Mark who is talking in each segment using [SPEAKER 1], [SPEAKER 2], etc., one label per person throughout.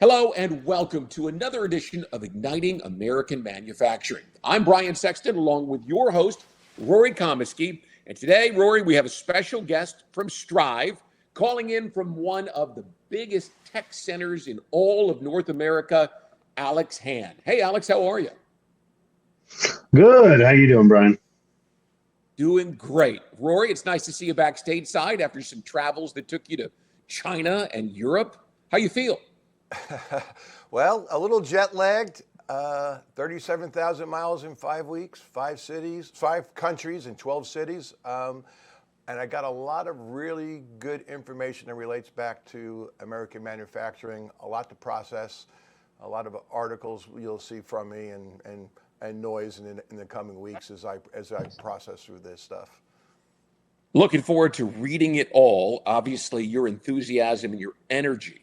[SPEAKER 1] Hello and welcome to another edition of Igniting American Manufacturing. I'm Brian Sexton along with your host, Rory Comiskey. And today, Rory, we have a special guest from Strive calling in from one of the biggest tech centers in all of North America, Alex Hann. Hey, Alex, how are you?
[SPEAKER 2] Good. How you doing, Brian?
[SPEAKER 1] Doing great. Rory, it's nice to see you back stateside after some travels that took you to China and Europe. How you feel?
[SPEAKER 3] Well, a little jet lagged, 37,000 miles in 5 weeks, 5 cities, 5 countries and 12 cities. And I got a lot of really good information that relates back to American manufacturing, a lot to process, a lot of articles you'll see from me and noise in the coming weeks as I process through this stuff.
[SPEAKER 1] Looking forward to reading it all. Obviously, your enthusiasm and your energy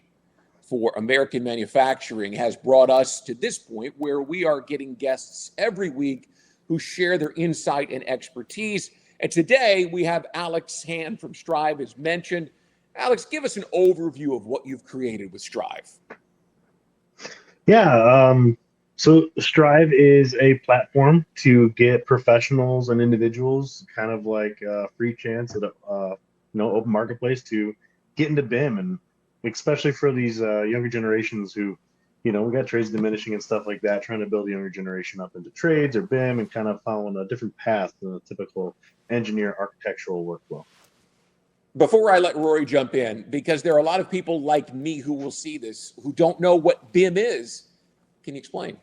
[SPEAKER 1] for American manufacturing has brought us to this point where we are getting guests every week who share their insight and expertise. And today we have Alex Hann from Strive, as mentioned. Alex, give us an overview of what you've created with Strive.
[SPEAKER 2] So Strive is a platform to get professionals and individuals kind of like a free chance at a open marketplace to get into BIM, and especially for these younger generations who, we got trades diminishing and stuff like that, trying to build the younger generation up into trades or BIM and kind of following a different path than a typical engineer architectural workflow.
[SPEAKER 1] Before I let Rory jump in, because there are a lot of people like me who will see this who don't know what BIM is, can you explain?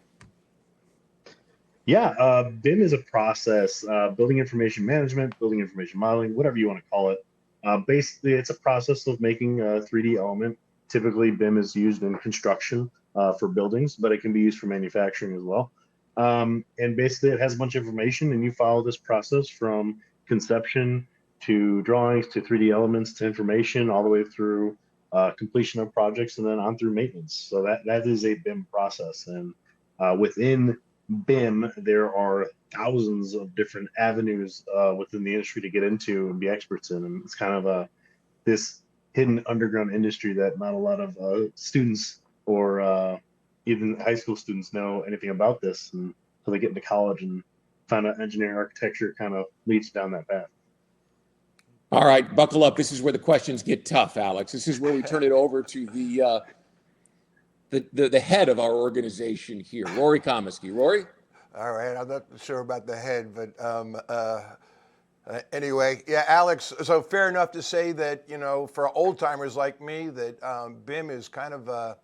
[SPEAKER 2] Yeah, BIM is a process, building information management, building information modeling, whatever you want to call it. Basically, it's a process of making a 3D element. Typically, BIM is used in construction for buildings, but it can be used for manufacturing as well. And basically, it has a bunch of information, and you follow this process from conception to drawings to 3D elements to information all the way through completion of projects and then on through maintenance. So that is a BIM process. And within BIM, there are thousands of different avenues within the industry to get into and be experts in, and it's kind of this hidden underground industry that not a lot of students or even high school students know anything about this until they get into college and find out engineering architecture kind of leads down that path.
[SPEAKER 1] All right, buckle up. This is where the questions get tough, Alex. This is where we turn it over to the head of our organization here, Rory Comiskey. Rory?
[SPEAKER 3] All right, I'm not sure about the head, but anyway, yeah, Alex, so fair enough to say that, for old timers like me, that BIM is kind of a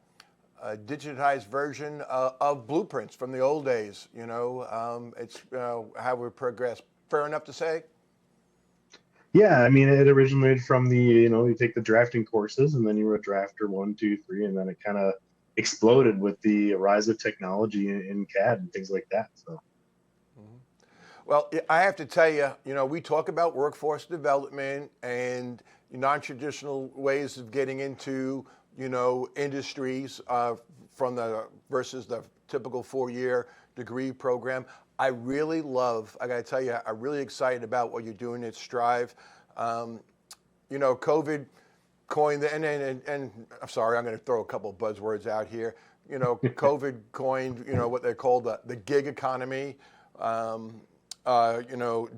[SPEAKER 3] digitized version of blueprints from the old days. It's how we progress. Fair enough to say?
[SPEAKER 2] Yeah, I mean, it originated from you take the drafting courses and then you wrote drafter 1, 2, 3, and then it kind of exploded with the rise of technology in CAD and things like that. So,
[SPEAKER 3] well, I have to tell you, we talk about workforce development and non-traditional ways of getting into, industries versus the typical 4-year degree program. I got to tell you, I'm really excited about what you're doing at Strive. COVID coined and I'm sorry, I'm going to throw a couple of buzzwords out here. COVID coined, what they call the gig economy,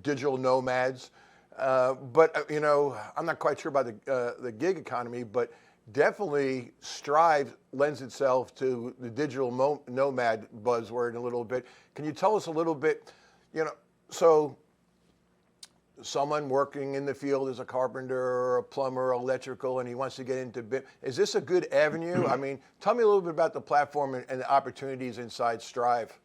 [SPEAKER 3] digital nomads. But I'm not quite sure about the gig economy, but definitely Strive lends itself to the digital nomad buzzword a little bit. Can you tell us a little bit, so someone working in the field as a carpenter or a plumber, electrical, and he wants to get into BIM, is this a good avenue? I mean, tell me a little bit about the platform and the opportunities inside Strive.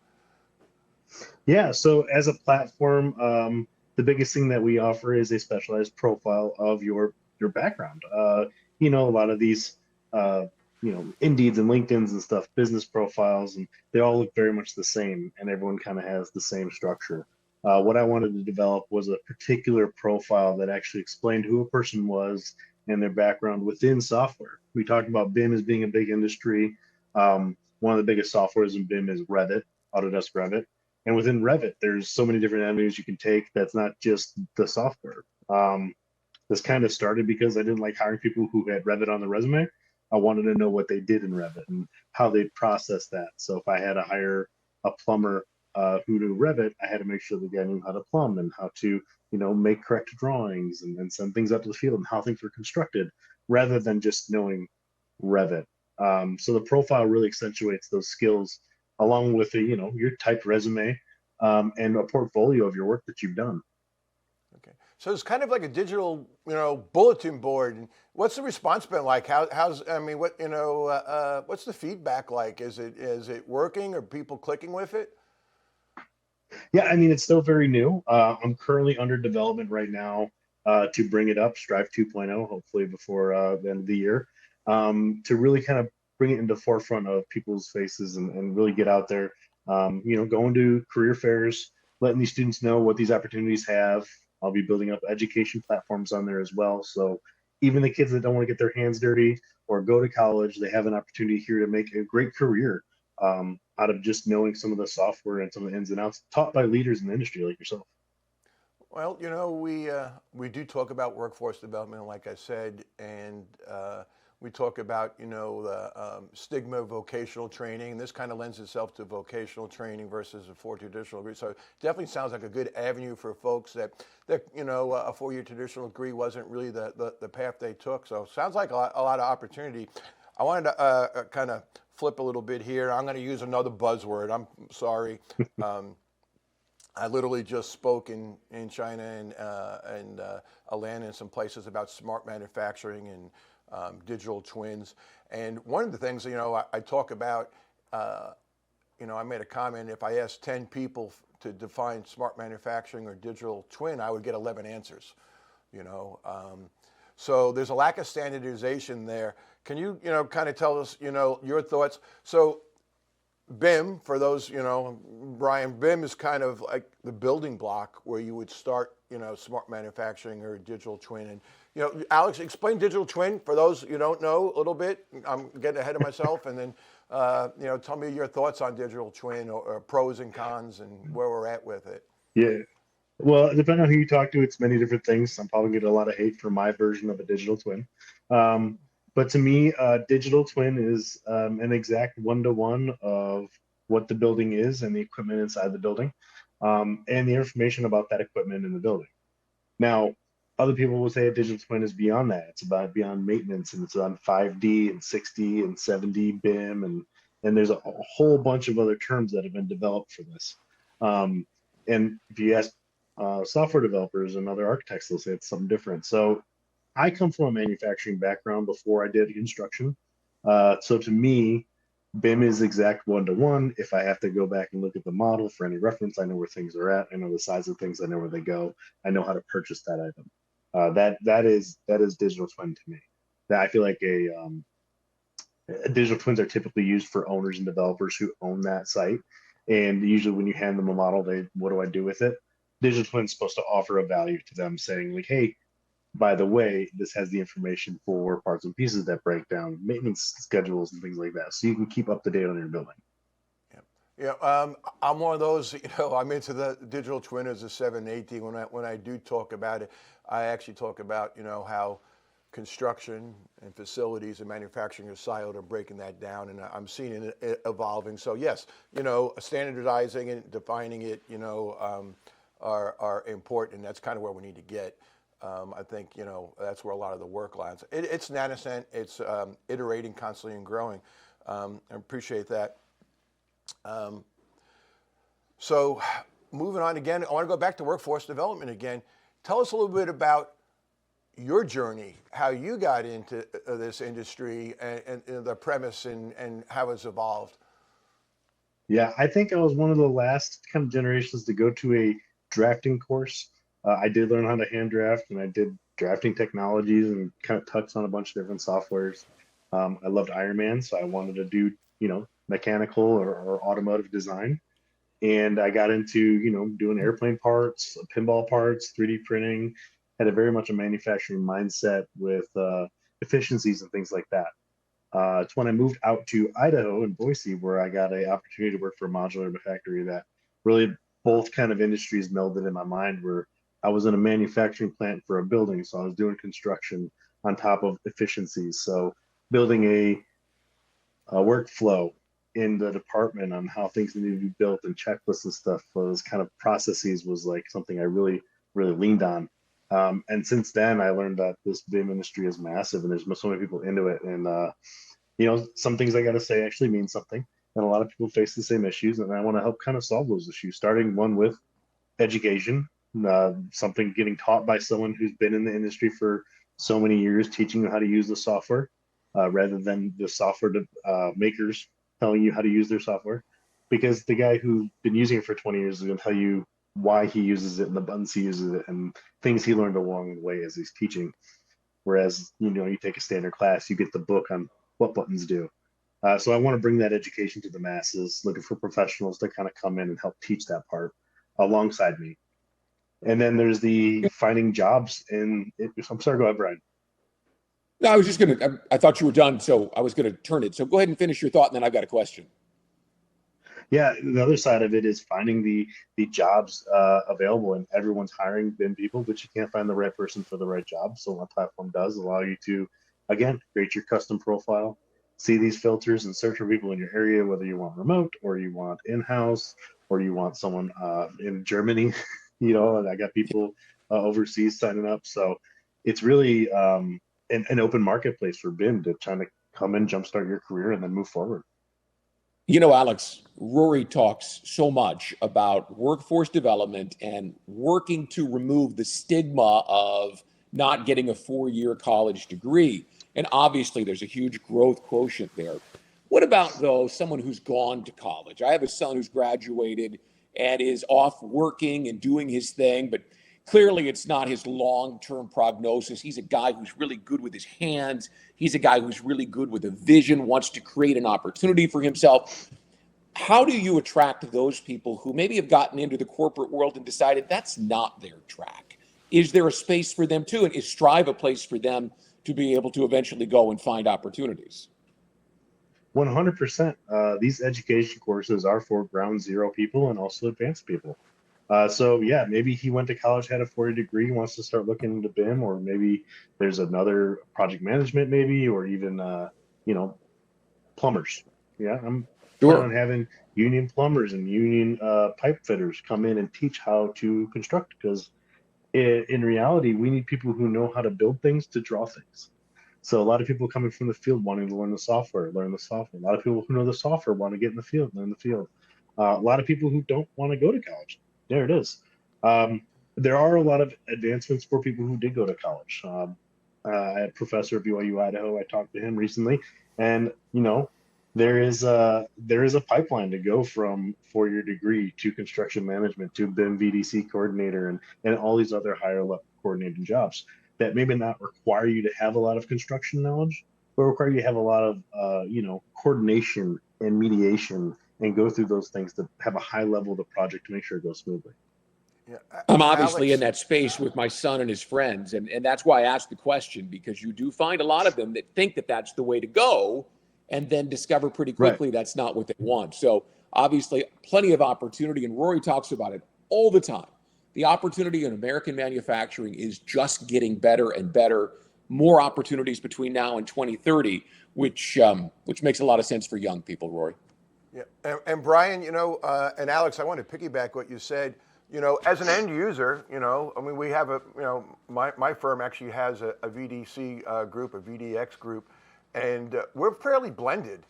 [SPEAKER 2] Yeah, so as a platform, the biggest thing that we offer is a specialized profile of your background. A lot of these, Indeeds and LinkedIn's and stuff, business profiles, and they all look very much the same, and everyone kind of has the same structure. What I wanted to develop was a particular profile that actually explained who a person was and their background within software. We talked about BIM as being a big industry. One of the biggest softwares in BIM is Revit, Autodesk Revit. And within Revit, there's so many different avenues you can take. That's not just the software. This kind of started because I didn't like hiring people who had Revit on the resume. I wanted to know what they did in Revit and how they processed that. So if I had to hire a plumber who knew Revit, I had to make sure the guy knew how to plumb and how to, make correct drawings and send things up to the field and how things were constructed, rather than just knowing Revit. So the profile really accentuates those skills, along with your typed resume, and a portfolio of your work that you've done.
[SPEAKER 3] Okay. So it's kind of like a digital, bulletin board. And what's the response been like? What's the feedback like? Is it working? Are people clicking with it?
[SPEAKER 2] Yeah, I mean, it's still very new. I'm currently under development right now to bring it up, Strive 2.0, hopefully before the end of the year, to really kind of bring it into the forefront of people's faces and really get out there, going to career fairs, letting these students know what these opportunities have. I'll be building up education platforms on there as well. So even the kids that don't want to get their hands dirty or go to college, they have an opportunity here to make a great career out of just knowing some of the software and some of the ins and outs taught by leaders in the industry like yourself.
[SPEAKER 3] Well, we do talk about workforce development, like I said, and we talk about the stigma of vocational training. And this kind of lends itself to vocational training versus a four-year traditional degree. So it definitely sounds like a good avenue for folks that a four-year traditional degree wasn't really the path they took. So it sounds like a lot of opportunity. I wanted to kind of flip a little bit here. I'm going to use another buzzword. I'm sorry. I literally just spoke in China and Atlanta and some places about smart manufacturing and digital twins. And one of the things, I talk about, I made a comment, if I asked 10 people to define smart manufacturing or digital twin, I would get 11 answers, So there's a lack of standardization there. Can you, kind of tell us, your thoughts? So BIM, for those, Brian, BIM is kind of like the building block where you would start, smart manufacturing or digital twin. And, Alex, explain digital twin for those you don't know a little bit. I'm getting ahead of myself. And then, tell me your thoughts on digital twin or pros and cons and where we're at with it.
[SPEAKER 2] Yeah. Well, depending on who you talk to, it's many different things. I'm probably getting a lot of hate for my version of a digital twin. But to me, digital twin is an exact one-to-one of what the building is and the equipment inside the building, and the information about that equipment in the building. Now, other people will say a digital twin is beyond that. It's about beyond maintenance, and it's on 5D and 6D and 7D BIM, and there's a whole bunch of other terms that have been developed for this. And if you ask software developers and other architects, they'll say it's something different. So I come from a manufacturing background before I did construction. So to me, BIM is exact one-to-one. If I have to go back and look at the model for any reference, I know where things are at. I know the size of things. I know where they go. I know how to purchase that item. That is digital twin to me. That I feel like digital twins are typically used for owners and developers who own that site. And usually when you hand them a model, what do I do with it? Digital twin is supposed to offer a value to them, saying like, hey, by the way, this has the information for parts and pieces that break down, maintenance schedules and things like that, so you can keep up to date on your building.
[SPEAKER 3] Yeah, I'm one of those. I'm into the digital twin as a 780. When I do talk about it, I actually talk about how construction and facilities and manufacturing are siloed and breaking that down, and I'm seeing it evolving. So yes, standardizing and defining it, are important, and that's kind of where we need to get. I think that's where a lot of the work lies. It's nascent. It's iterating constantly and growing. I appreciate that. So moving on again, I want to go back to workforce development again. Tell us a little bit about your journey, how you got into this industry and the premise and how it's evolved.
[SPEAKER 2] Yeah, I think I was one of the last kind of generations to go to a drafting course. I did learn how to hand draft, and I did drafting technologies and kind of touched on a bunch of different softwares. I loved Iron Man, so I wanted to do, mechanical or automotive design. And I got into, doing airplane parts, pinball parts, 3D printing, had a very much a manufacturing mindset with efficiencies and things like that. It's when I moved out to Idaho and Boise where I got an opportunity to work for a modular factory that really both kind of industries melded in my mind, where I was in a manufacturing plant for a building. So I was doing construction on top of efficiencies. So building a workflow in the department on how things need to be built and checklists and stuff. Those kind of processes was like something I really, really leaned on. And since then, I learned that this BIM industry is massive and there's so many people into it. And, some things I got to say actually mean something. And a lot of people face the same issues. And I want to help kind of solve those issues, starting one with education, something getting taught by someone who's been in the industry for so many years, teaching you how to use the software rather than the software makers telling you how to use their software. Because the guy who's been using it for 20 years is going to tell you why he uses it and the buttons he uses it and things he learned along the way as he's teaching. Whereas, you take a standard class, you get the book on what buttons do. So I want to bring that education to the masses, looking for professionals to kind of come in and help teach that part alongside me. And then there's the finding jobs I'm sorry, go ahead, Brian.
[SPEAKER 1] No, I was just going to, I thought you were done, so I was going to turn it. So go ahead and finish your thought, and then I've got a question.
[SPEAKER 2] Yeah, the other side of it is finding the jobs available, and everyone's hiring BIM people, but you can't find the right person for the right job. So my platform does allow you to, again, create your custom profile, see these filters, and search for people in your area, whether you want remote or you want in-house or you want someone in Germany. And I got people overseas signing up. So it's really an open marketplace for BIM to try to come in, jumpstart your career, and then move forward.
[SPEAKER 1] Alex, Rory talks so much about workforce development and working to remove the stigma of not getting a 4-year college degree. And obviously, there's a huge growth quotient there. What about, though, someone who's gone to college? I have a son who's graduated and is off working and doing his thing, but clearly it's not his long-term prognosis. He's a guy who's really good with his hands. He's a guy who's really good with a vision, wants to create an opportunity for himself. How do you attract those people who maybe have gotten into the corporate world and decided that's not their track? Is there a space for them too? And is Strive a place for them to be able to eventually go and find opportunities?
[SPEAKER 2] 100%. These education courses are for ground zero people and also advanced people. So yeah, maybe he went to college, had a 4-year degree, wants to start looking into BIM, or maybe there's another project management, maybe, or even plumbers. Yeah, I'm planning on having union plumbers and union pipe fitters come in and teach how to construct, because in reality, we need people who know how to build things to draw things. So a lot of people coming from the field wanting to learn the software. A lot of people who know the software want to get in the field, learn the field. A lot of people who don't want to go to college. There it is. There are a lot of advancements for people who did go to college. I had a professor at BYU Idaho. I talked to him recently, and there is a pipeline to go from 4-year degree to construction management to BIM VDC coordinator and all these other higher level coordinating jobs that maybe not require you to have a lot of construction knowledge, but require you to have a lot of coordination and mediation and go through those things to have a high level of the project to make sure it goes smoothly.
[SPEAKER 3] Yeah.
[SPEAKER 1] I'm obviously
[SPEAKER 3] Alex,
[SPEAKER 1] in that space with my son and his friends, and that's why I asked the question, because you do find a lot of them that think that that's the way to go and then discover pretty quickly that's not what they want. So obviously plenty of opportunity, and Rory talks about it all the time. The opportunity in American manufacturing is just getting better and better. More opportunities between now and 2030, which makes a lot of sense for young people, Rory.
[SPEAKER 3] Yeah, and Brian, and Alex, I want to piggyback what you said. As an end user, we have my firm actually has a VDC group, a VDX group, and we're fairly blended.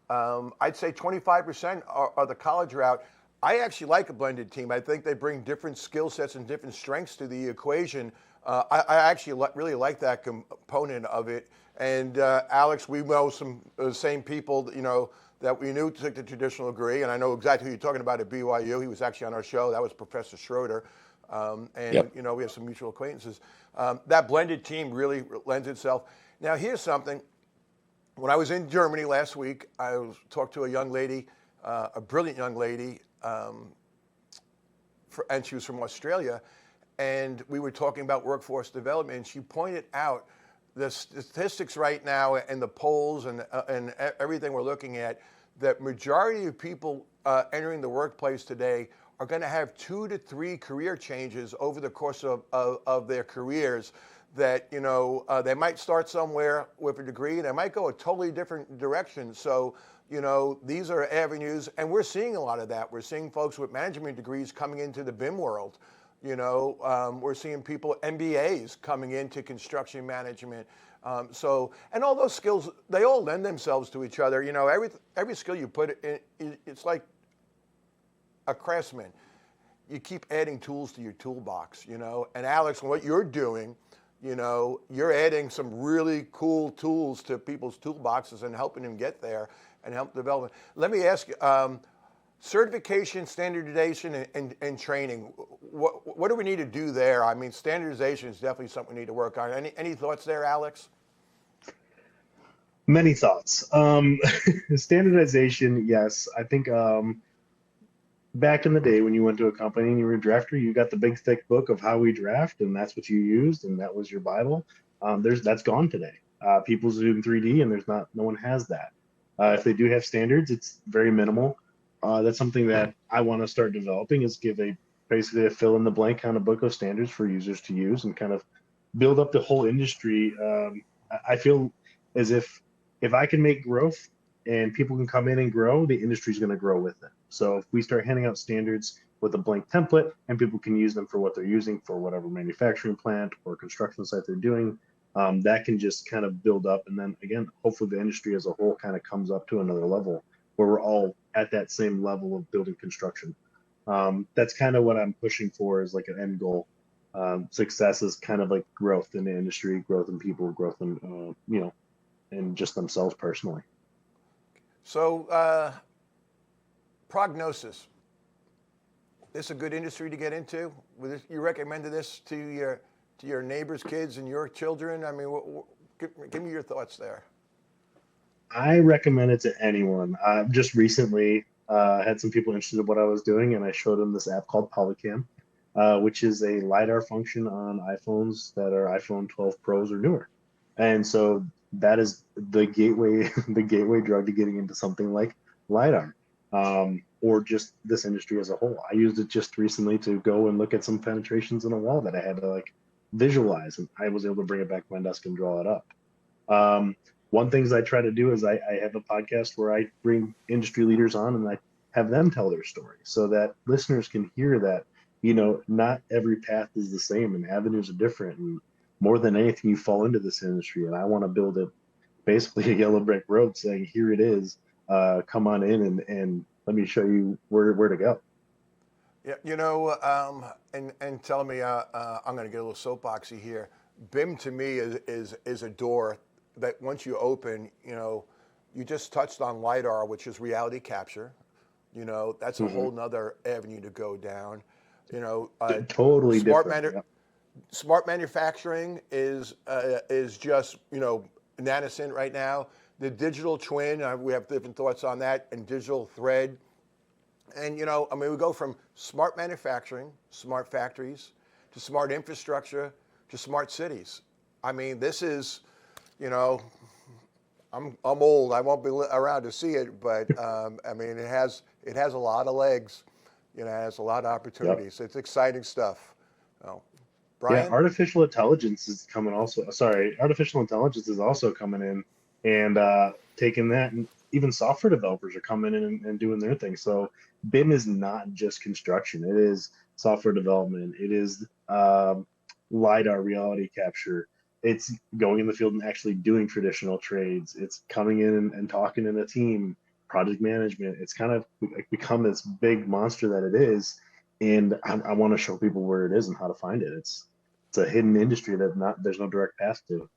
[SPEAKER 3] I'd say 25% are the college route. I actually like a blended team. I think they bring different skill sets and different strengths to the equation. I actually really like that component of it. And Alex, we know some same people, that we knew took the traditional degree, and I know exactly who you're talking about at BYU. He was actually on our show. That was Professor Schroeder.
[SPEAKER 1] Yep.
[SPEAKER 3] We have some mutual acquaintances. That blended team really lends itself. Now, here's something. When I was in Germany last week, I talked to a young lady, a brilliant young lady, and she was from Australia, and we were talking about workforce development, and she pointed out the statistics right now and the polls and everything we're looking at, that majority of people entering the workplace today are going to have 2 to 3 career changes over the course of their careers. that, they might start somewhere with a degree and they might go a totally different direction. So, these are avenues, and we're seeing a lot of that. We're seeing folks with management degrees coming into the BIM world. We're seeing people, MBAs, coming into construction management. And all those skills, they all lend themselves to each other. Every skill you put in, it's like a craftsman. You keep adding tools to your toolbox, And Alex, what you're doing, you're adding some really cool tools to people's toolboxes and helping them get there and help develop. Let me ask you, certification, standardization, and training. What do we need to do there? I mean, standardization is definitely something we need to work on. Any thoughts there, Alex?
[SPEAKER 2] Many thoughts. Standardization, yes. I think back in the day when you went to a company and you were a drafter, you got the big thick book of how we draft, and that's what you used, and that was your Bible. That's gone today. People's doing 3D, and no one has that. If they do have standards, it's very minimal. That's something that I want to start developing, is give basically a fill in the blank kind of book of standards for users to use and kind of build up the whole industry. I feel as if I can make growth and people can come in and grow, the industry is going to grow with it. So if we start handing out standards with a blank template and people can use them for what they're using for whatever manufacturing plant or construction site they're doing, that can just kind of build up. And then again, hopefully the industry as a whole kind of comes up to another level where we're all at that same level of building construction. That's kind of what I'm pushing for, is like an end goal. Success is kind of like growth in the industry, growth in people, growth in, and just themselves personally.
[SPEAKER 3] So, prognosis. This a good industry to get into? You recommended this to your neighbors' kids and your children? I mean, give me your thoughts there.
[SPEAKER 2] I recommend it to anyone. Just recently had some people interested in what I was doing, and I showed them this app called Polycam, which is a LiDAR function on iPhones that are iPhone 12 Pros or newer. And so that is the gateway drug to getting into something like LiDAR, or just this industry as a whole. I used it just recently to go and look at some penetrations in a wall that I had to visualize, and I was able to bring it back to my desk and draw it up. One things I try to do is I have a podcast where I bring industry leaders on and I have them tell their story so that listeners can hear that, not every path is the same and avenues are different. And more than anything, you fall into this industry, and I want to build it basically a yellow brick road saying, here it is, come on in and let me show you where to go.
[SPEAKER 3] Yeah, and tell me, I'm going to get a little soapboxy here. BIM to me is a door that once you open, you just touched on LiDAR, which is reality capture. That's a whole nother avenue to go down.
[SPEAKER 2] Totally different.
[SPEAKER 3] Smart manufacturing is just, nascent right now. The digital twin, we have different thoughts on that, and digital thread. And, we go from smart manufacturing, smart factories, to smart infrastructure, to smart cities. I mean, this is, I'm old. I won't be around to see it, but it has a lot of legs. It has a lot of opportunities. Yep. It's exciting stuff. Brian?
[SPEAKER 2] Yeah, artificial intelligence is also coming in and taking that, and even software developers are coming in and doing their thing. So BIM is not just construction. It is software development. It is LiDAR, reality capture. It's going in the field and actually doing traditional trades. It's coming in and talking in a team, project management. It's kind of become this big monster that it is. And I want to show people where it is and how to find it. It's a hidden industry that there's no direct path to.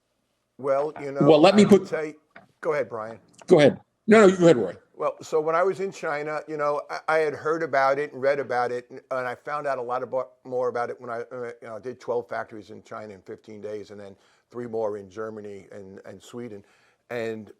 [SPEAKER 3] Well,
[SPEAKER 1] let me
[SPEAKER 3] tell you, go ahead, Brian.
[SPEAKER 1] Go ahead. No, you go ahead, Roy.
[SPEAKER 3] Well, so when I was in China, I had heard about it and read about it, and I found out a lot more about it when I did 12 factories in China in 15 days, and then 3 more in Germany and Sweden. And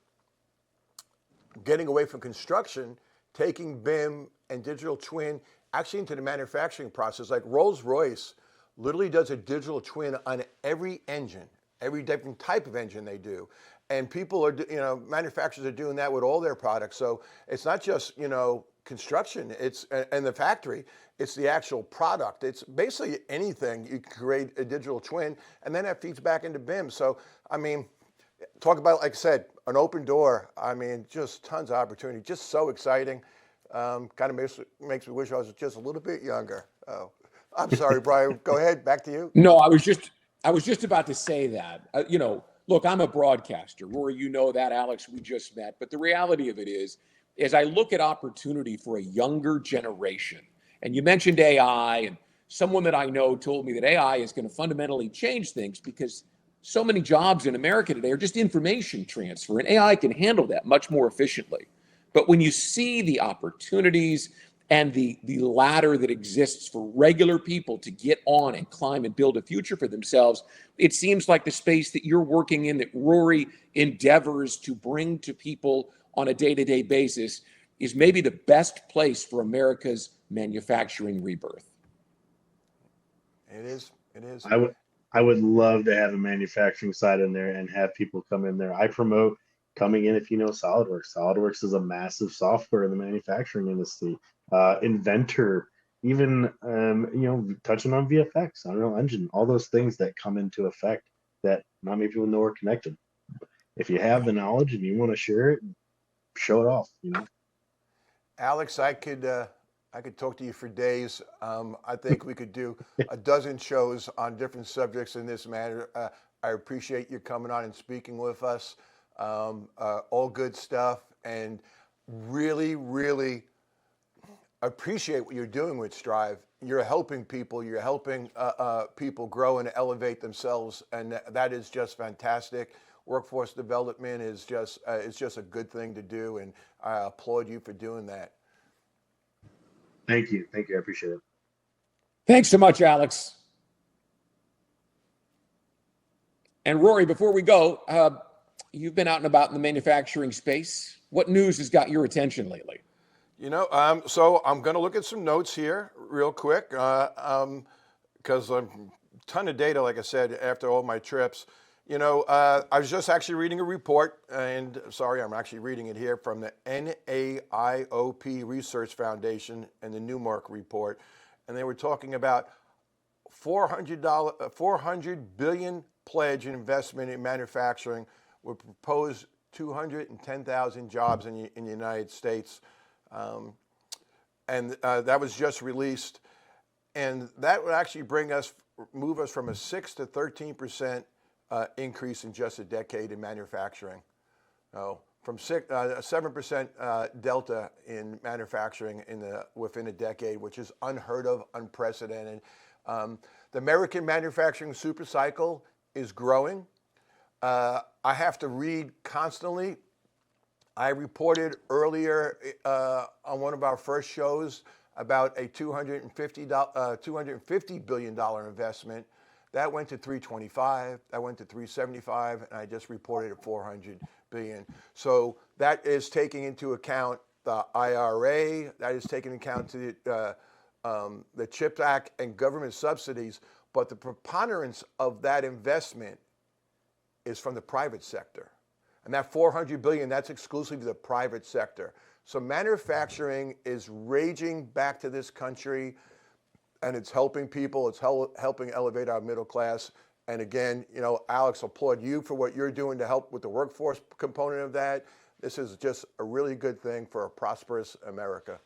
[SPEAKER 3] getting away from construction, taking BIM and digital twin actually into the manufacturing process. Like Rolls-Royce literally does a digital twin on every engine, every different type of engine they do. And people are, manufacturers are doing that with all their products. So it's not just, construction. It's and the factory. It's the actual product. It's basically anything you can create a digital twin, and then that feeds back into BIM. So I mean, talk about, like I said, an open door. I mean, just tons of opportunity. Just so exciting. Kind of makes me wish I was just a little bit younger. Oh, I'm sorry, Brian. Go ahead. Back to you.
[SPEAKER 1] No, I was just about to say that. Look, I'm a broadcaster. Rory, you know that. Alex, we just met. But the reality of it is, as I look at opportunity for a younger generation, and you mentioned AI, and someone that I know told me that AI is going to fundamentally change things because so many jobs in America today are just information transfer, and AI can handle that much more efficiently. But when you see the opportunities and the ladder that exists for regular people to get on and climb and build a future for themselves, it seems like the space that you're working in, that Rory endeavors to bring to people on a day-to-day basis, is maybe the best place for America's manufacturing rebirth.
[SPEAKER 3] It is. It is.
[SPEAKER 2] I would love to have a manufacturing side in there and have people come in there. I promote coming in if you know SolidWorks. SolidWorks is a massive software in the manufacturing industry. Inventor, even touching on VFX, Unreal Engine, all those things that come into effect that not many people know are connected. If you have the knowledge and you want to share it, show it off.
[SPEAKER 3] Alex, I could talk to you for days. I think we could do a dozen shows on different subjects in this matter. I appreciate you coming on and speaking with us. All good stuff, and really, really appreciate what you're doing with Strive. You're helping people. You're helping people grow and elevate themselves, and that is just fantastic. Workforce development is just a good thing to do, and I applaud you for doing that.
[SPEAKER 2] Thank you. I appreciate it.
[SPEAKER 1] Thanks so much, Alex. And Rory, before we go, you've been out and about in the manufacturing space. What news has got your attention lately?
[SPEAKER 3] So I'm going to look at some notes here real quick because a ton of data, like I said, after all my trips. I was just actually reading a report, and sorry, I'm actually reading it here from the NAIOP Research Foundation and the Newmark report, and they were talking about $400 billion pledge in investment in manufacturing would propose 210,000 jobs in the United States, and that was just released, and that would actually move us from a 6 to 13% increase in just a decade in manufacturing. From 7% delta in manufacturing within a decade, which is unheard of, unprecedented. The American manufacturing supercycle is growing. I have to read constantly. I reported earlier on one of our first shows about a $250 billion investment. That went to 325, that went to 375, and I just reported at 400 billion. So that is taking into account the IRA, that is taking into account the CHIPS Act and government subsidies, but the preponderance of that investment is from the private sector. And that 400 billion, that's exclusively the private sector. So manufacturing is raging back to this country, and it's helping people. It's helping elevate our middle class. And again, Alex, applaud you for what you're doing to help with the workforce component of that. This is just a really good thing for a prosperous America.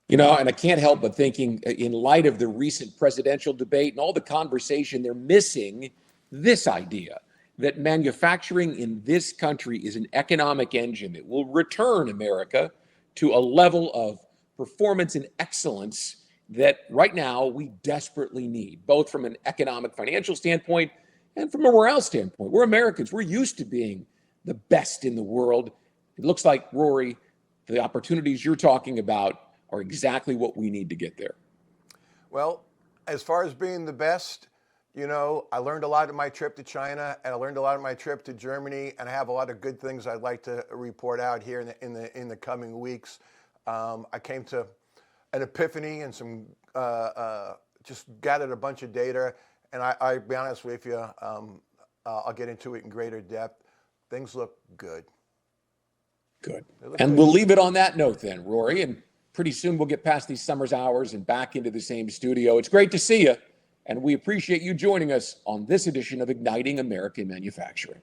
[SPEAKER 1] And I can't help but thinking, in light of the recent presidential debate and all the conversation, they're missing this idea that manufacturing in this country is an economic engine that will return America to a level of performance and excellence that right now we desperately need, both from an economic, financial standpoint and from a morale standpoint. We're Americans. We're used to being the best in the world. It looks like, Rory, the opportunities you're talking about are exactly what we need to get there.
[SPEAKER 3] Well, as far as being the best, I learned a lot of my trip to China, and I learned a lot of my trip to Germany, and I have a lot of good things I'd like to report out here in the coming weeks. I came to an epiphany and some just gathered a bunch of data, and I'll be honest with you, I'll get into it in greater depth. Things look good.
[SPEAKER 1] Good.
[SPEAKER 3] It looks
[SPEAKER 1] And
[SPEAKER 3] good.
[SPEAKER 1] we'll leave it on that note then, Rory. And pretty soon we'll get past these summer's hours and back into the same studio. It's great to see you. And we appreciate you joining us on this edition of Igniting American Manufacturing.